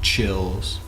chills.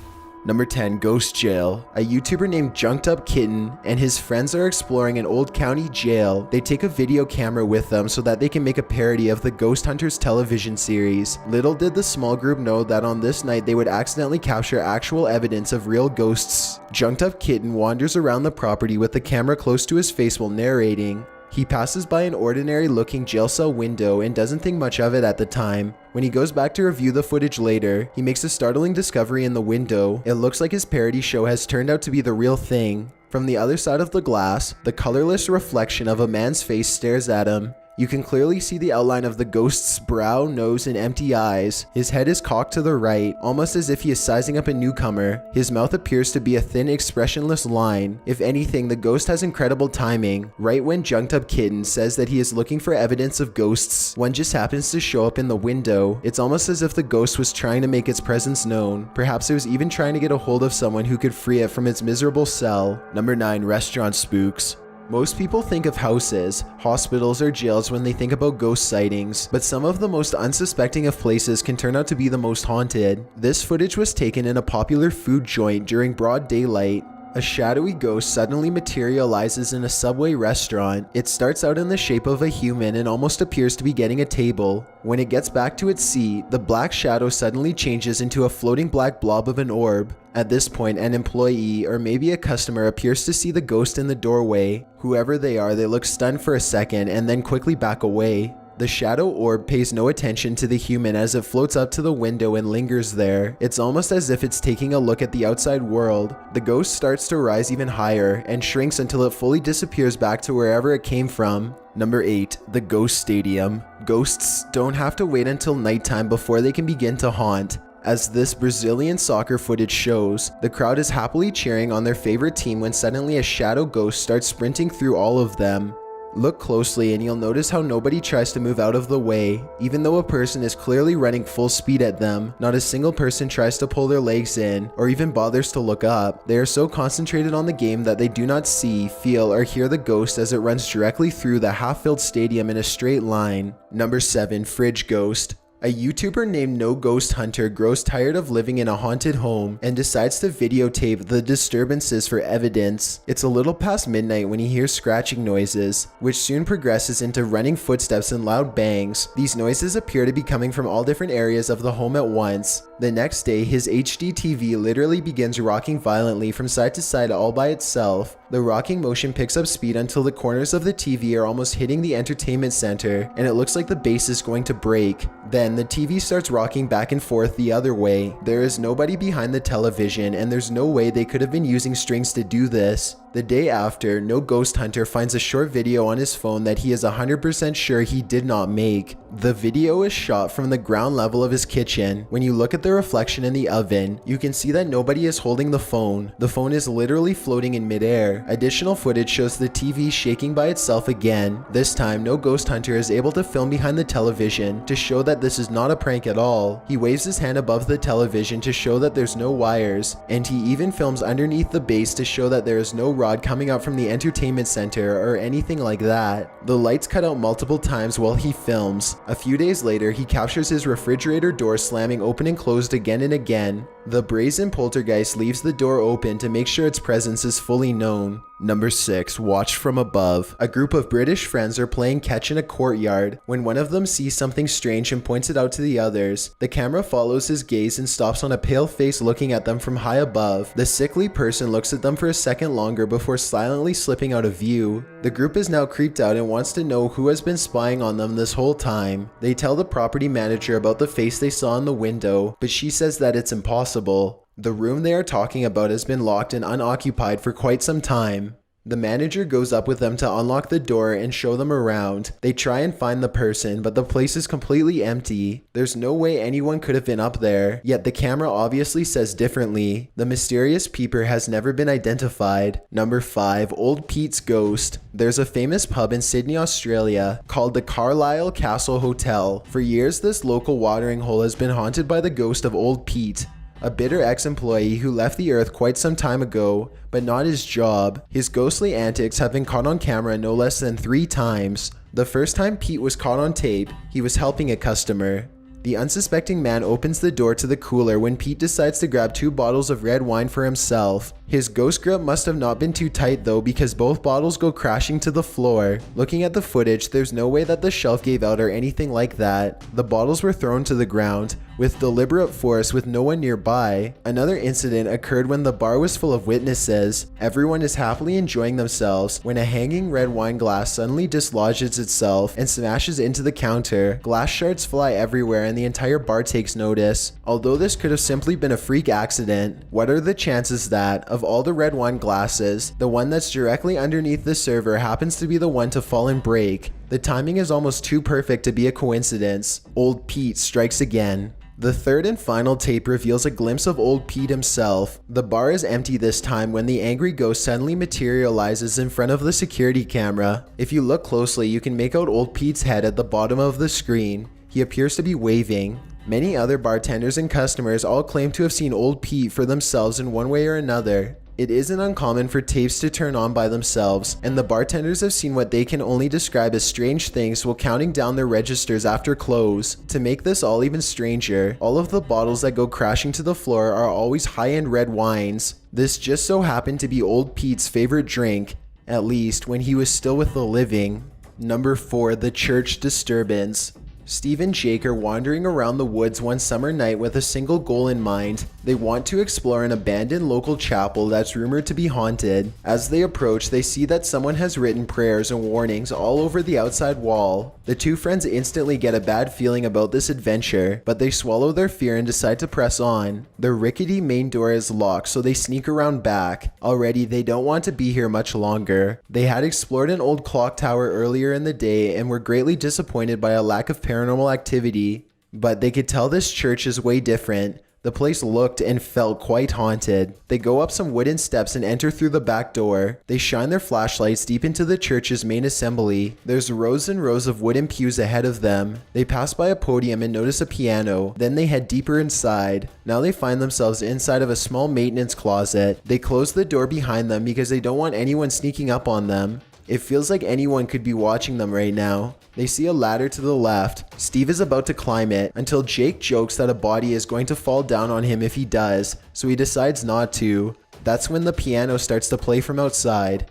Number 10, Ghost Jail. A YouTuber named Junked Up Kitten and his friends are exploring an old county jail. They take a video camera with them so that they can make a parody of the Ghost Hunters television series. Little did the small group know that on this night they would accidentally capture actual evidence of real ghosts. Junked Up Kitten wanders around the property with the camera close to his face while narrating. He passes by an ordinary looking jail cell window and doesn't think much of it at the time. When he goes back to review the footage later, he makes a startling discovery in the window. It looks like his parody show has turned out to be the real thing. From the other side of the glass, the colorless reflection of a man's face stares at him. You can clearly see the outline of the ghost's brow, nose, and empty eyes. His head is cocked to the right, almost as if he is sizing up a newcomer. His mouth appears to be a thin, expressionless line. If anything, the ghost has incredible timing. Right when Junked Up Kitten says that he is looking for evidence of ghosts, one just happens to show up in the window. It's almost as if the ghost was trying to make its presence known. Perhaps it was even trying to get a hold of someone who could free it from its miserable cell. Number 9, Restaurant Spooks. Most people think of houses, hospitals, or jails when they think about ghost sightings, but some of the most unsuspecting of places can turn out to be the most haunted. This footage was taken in a popular food joint during broad daylight. A shadowy ghost suddenly materializes in a Subway restaurant. It starts out in the shape of a human and almost appears to be getting a table. When it gets back to its seat, the black shadow suddenly changes into a floating black blob of an orb. At this point, an employee or maybe a customer appears to see the ghost in the doorway. Whoever they are, they look stunned for a second and then quickly back away. The shadow orb pays no attention to the human as it floats up to the window and lingers there. It's almost as if it's taking a look at the outside world. The ghost starts to rise even higher and shrinks until it fully disappears back to wherever it came from. Number 8, the Ghost Stadium. Ghosts don't have to wait until nighttime before they can begin to haunt. As this Brazilian soccer footage shows, the crowd is happily cheering on their favorite team when suddenly a shadow ghost starts sprinting through all of them. Look closely and you'll notice how nobody tries to move out of the way. Even though a person is clearly running full speed at them, not a single person tries to pull their legs in or even bothers to look up. They are so concentrated on the game that they do not see, feel, or hear the ghost as it runs directly through the half-filled stadium in a straight line. Number 7, Fridge Ghost. A YouTuber named No Ghost Hunter grows tired of living in a haunted home and decides to videotape the disturbances for evidence. It's a little past midnight when he hears scratching noises, which soon progresses into running footsteps and loud bangs. These noises appear to be coming from all different areas of the home at once. The next day, his HD TV literally begins rocking violently from side to side all by itself. The rocking motion picks up speed until the corners of the TV are almost hitting the entertainment center, and it looks like the base is going to break. Then the TV starts rocking back and forth the other way. There is nobody behind the television, and there's no way they could have been using strings to do this. The day after, No Ghost Hunter finds a short video on his phone that he is 100% sure he did not make. The video is shot from the ground level of his kitchen. When you look at the reflection in the oven, you can see that nobody is holding the phone. The phone is literally floating in midair. Additional footage shows the TV shaking by itself again. This time, No Ghost Hunter is able to film behind the television to show that this is not a prank at all. He waves his hand above the television to show that there's no wires, and he even films underneath the base to show that there is no rod coming out from the entertainment center or anything like that. The lights cut out multiple times while he films. A few days later, he captures his refrigerator door slamming open and closed again and again. The brazen poltergeist leaves the door open to make sure its presence is fully known. Number 6, Watch from Above. A group of British friends are playing catch in a courtyard when one of them sees something strange and points it out to the others. The camera follows his gaze and stops on a pale face looking at them from high above. The sickly person looks at them for a second longer before silently slipping out of view. The group is now creeped out and wants to know who has been spying on them this whole time. They tell the property manager about the face they saw in the window, but she says that it's impossible. The room they are talking about has been locked and unoccupied for quite some time. The manager goes up with them to unlock the door and show them around. They try and find the person, but the place is completely empty. There's no way anyone could have been up there, yet the camera obviously says differently. The mysterious peeper has never been identified. Number 5, Old Pete's Ghost. There's a famous pub in Sydney, Australia called the Carlisle Castle Hotel. For years, this local watering hole has been haunted by the ghost of Old Pete, a bitter ex-employee who left the earth quite some time ago, but not his job. His ghostly antics have been caught on camera no less than 3 times. The first time Pete was caught on tape, he was helping a customer. The unsuspecting man opens the door to the cooler when Pete decides to grab 2 bottles of red wine for himself. His ghost grip must have not been too tight though, because both bottles go crashing to the floor. Looking at the footage, there's no way that the shelf gave out or anything like that. The bottles were thrown to the ground with deliberate force with no one nearby. Another incident occurred when the bar was full of witnesses. Everyone is happily enjoying themselves when a hanging red wine glass suddenly dislodges itself and smashes into the counter. Glass shards fly everywhere and the entire bar takes notice. Although this could have simply been a freak accident, what are the chances that, of all the red wine glasses, the one that's directly underneath the server happens to be the one to fall and break? The timing is almost too perfect to be a coincidence. Old Pete strikes again. The third and final tape reveals a glimpse of old Pete himself. The bar is empty this time when the angry ghost suddenly materializes in front of the security camera. If you look closely, you can make out old Pete's head at the bottom of the screen. He appears to be waving. Many other bartenders and customers all claim to have seen old Pete for themselves in one way or another. It isn't uncommon for tapes to turn on by themselves, and the bartenders have seen what they can only describe as strange things while counting down their registers after close. To make this all even stranger, all of the bottles that go crashing to the floor are always high-end red wines. This just so happened to be old Pete's favorite drink, at least when he was still with the living. Number 4. The Church Disturbance. Steve and Jake are wandering around the woods one summer night with a single goal in mind. They want to explore an abandoned local chapel that's rumored to be haunted. As they approach, they see that someone has written prayers and warnings all over the outside wall. The two friends instantly get a bad feeling about this adventure, but they swallow their fear and decide to press on. The rickety main door is locked, so they sneak around back. Already, they don't want to be here much longer. They had explored an old clock tower earlier in the day and were greatly disappointed by a lack of paranormal activity, but they could tell this church is way different. The place looked and felt quite haunted. They go up some wooden steps and enter through the back door. They shine their flashlights deep into the church's main assembly. There's rows and rows of wooden pews ahead of them. They pass by a podium and notice a piano. Then they head deeper inside. Now they find themselves inside of a small maintenance closet. They close the door behind them because they don't want anyone sneaking up on them. It feels like anyone could be watching them right now. They see a ladder to the left. Steve is about to climb it until Jake jokes that a body is going to fall down on him if he does, so he decides not to. That's when the piano starts to play from outside.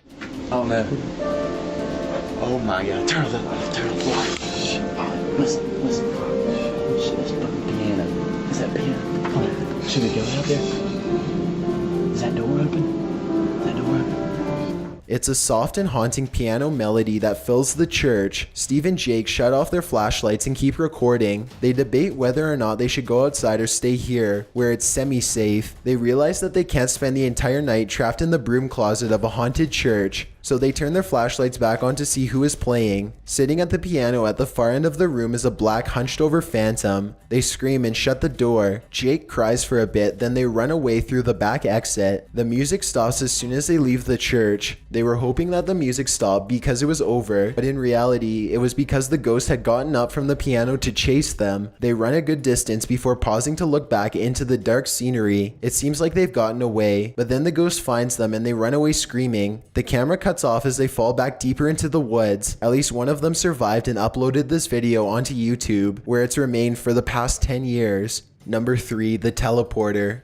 Oh no. Oh my god. Turn the light. Listen. Oh shit, that's fucking piano. Is that piano? Oh, should we go out there? Is that door open? Is that door open? It's a soft and haunting piano melody that fills the church. Steve and Jake shut off their flashlights and keep recording. They debate whether or not they should go outside or stay here, where it's semi-safe. They realize that they can't spend the entire night trapped in the broom closet of a haunted church, so they turn their flashlights back on to see who is playing. Sitting at the piano at the far end of the room is a black hunched over phantom. They scream and shut the door. Jake cries for a bit, then they run away through the back exit. The music stops as soon as they leave the church. They were hoping that the music stopped because it was over, but in reality, it was because the ghost had gotten up from the piano to chase them. They run a good distance before pausing to look back into the dark scenery. It seems like they've gotten away, but then the ghost finds them and they run away screaming. The camera cuts off as they fall back deeper into the woods. At least one of them survived and uploaded this video onto YouTube, where it's remained for the past 10 years. Number 3. The Teleporter.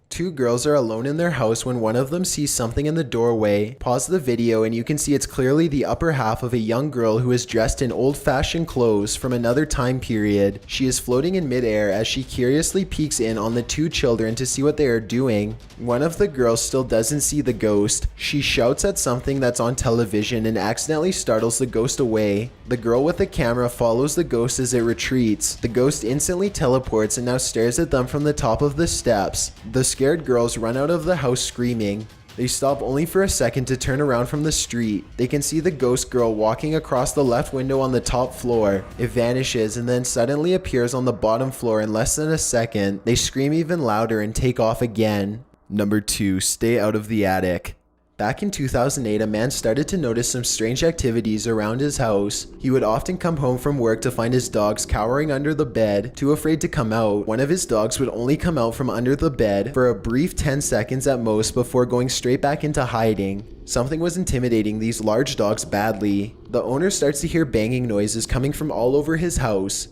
Two girls are alone in their house when one of them sees something in the doorway. Pause the video and you can see it's clearly the upper half of a young girl who is dressed in old-fashioned clothes from another time period. She is floating in midair as she curiously peeks in on the two children to see what they are doing. One of the girls still doesn't see the ghost. She shouts at something that's on television and accidentally startles the ghost away. The girl with the camera follows the ghost as it retreats. The ghost instantly teleports and now stares at them from the top of the steps. The scared girls run out of the house screaming. They stop only for a second to turn around from the street. They can see the ghost girl walking across the left window on the top floor. It vanishes and then suddenly appears on the bottom floor in less than a second. They scream even louder and take off again. Number 2. Stay out of the attic. Back in 2008, a man started to notice some strange activities around his house. He would often come home from work to find his dogs cowering under the bed, too afraid to come out. One of his dogs would only come out from under the bed for a brief 10 seconds at most before going straight back into hiding. Something was intimidating these large dogs badly. The owner starts to hear banging noises coming from all over his house.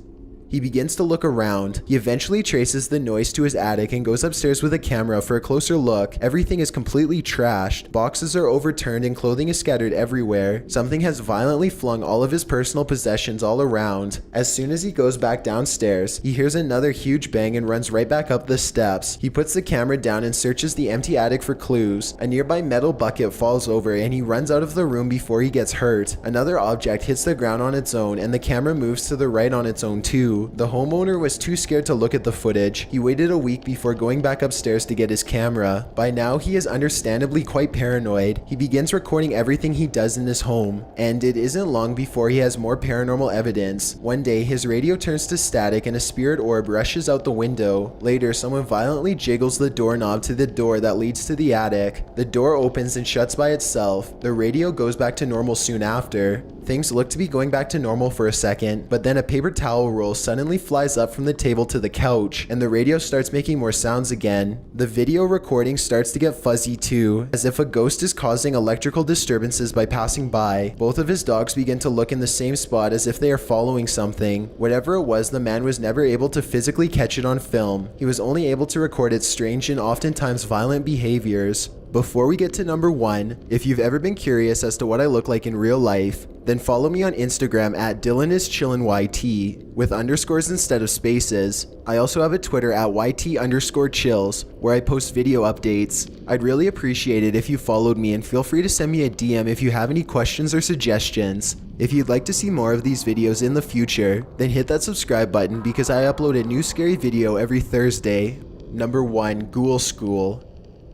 He begins to look around. He eventually traces the noise to his attic and goes upstairs with a camera for a closer look. Everything is completely trashed. Boxes are overturned and clothing is scattered everywhere. Something has violently flung all of his personal possessions all around. As soon as he goes back downstairs, he hears another huge bang and runs right back up the steps. He puts the camera down and searches the empty attic for clues. A nearby metal bucket falls over and he runs out of the room before he gets hurt. Another object hits the ground on its own and the camera moves to the right on its own too. The homeowner was too scared to look at the footage. He waited a week before going back upstairs to get his camera. By now, he is understandably quite paranoid. He begins recording everything he does in his home, and it isn't long before he has more paranormal evidence. One day, his radio turns to static and a spirit orb rushes out the window. Later, someone violently jiggles the doorknob to the door that leads to the attic. The door opens and shuts by itself. The radio goes back to normal soon after. Things look to be going back to normal for a second, but then a paper towel roll suddenly flies up from the table to the couch, and the radio starts making more sounds again. The video recording starts to get fuzzy too, as if a ghost is causing electrical disturbances by passing by. Both of his dogs begin to look in the same spot as if they are following something. Whatever it was, the man was never able to physically catch it on film. He was only able to record its strange and oftentimes violent behaviors. Before we get to number 1, if you've ever been curious as to what I look like in real life, then follow me on Instagram at DylanIsChillinYT with underscores instead of spaces. I also have a Twitter at YT_chills where I post video updates. I'd really appreciate it if you followed me, and feel free to send me a DM if you have any questions or suggestions. If you'd like to see more of these videos in the future, then hit that subscribe button because I upload a new scary video every Thursday. Number 1, Ghoul School.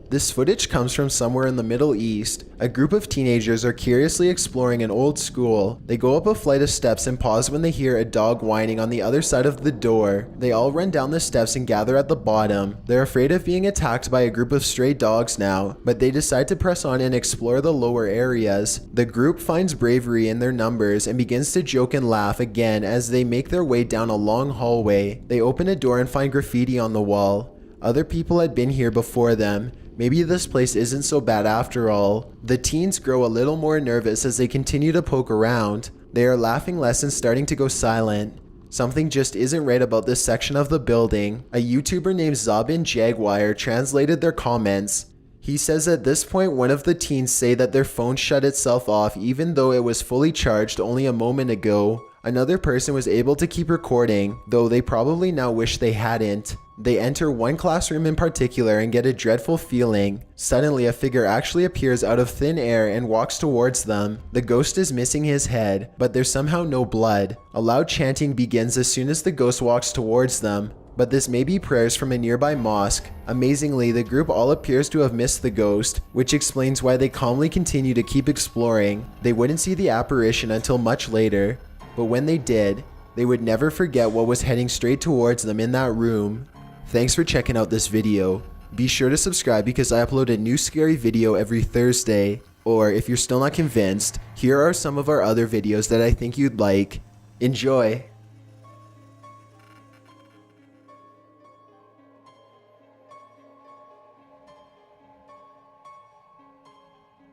This footage comes from somewhere in the Middle East. A group of teenagers are curiously exploring an old school. They go up a flight of steps and pause when they hear a dog whining on the other side of the door. They all run down the steps and gather at the bottom. They're afraid of being attacked by a group of stray dogs now, but they decide to press on and explore the lower areas. The group finds bravery in their numbers and begins to joke and laugh again as they make their way down a long hallway. They open a door and find graffiti on the wall. Other people had been here before them. Maybe this place isn't so bad after all. The teens grow a little more nervous as they continue to poke around. They are laughing less and starting to go silent. Something just isn't right about this section of the building. A YouTuber named Zabin Jaguar translated their comments. He says at this point one of the teens say that their phone shut itself off even though it was fully charged only a moment ago. Another person was able to keep recording, though they probably now wish they hadn't. They enter one classroom in particular and get a dreadful feeling. Suddenly, a figure actually appears out of thin air and walks towards them. The ghost is missing his head, but there's somehow no blood. A loud chanting begins as soon as the ghost walks towards them, but this may be prayers from a nearby mosque. Amazingly, the group all appears to have missed the ghost, which explains why they calmly continue to keep exploring. They wouldn't see the apparition until much later, but when they did, they would never forget what was heading straight towards them in that room. Thanks for checking out this video. Be sure to subscribe because I upload a new scary video every Thursday. Or if you're still not convinced, here are some of our other videos that I think you'd like. Enjoy!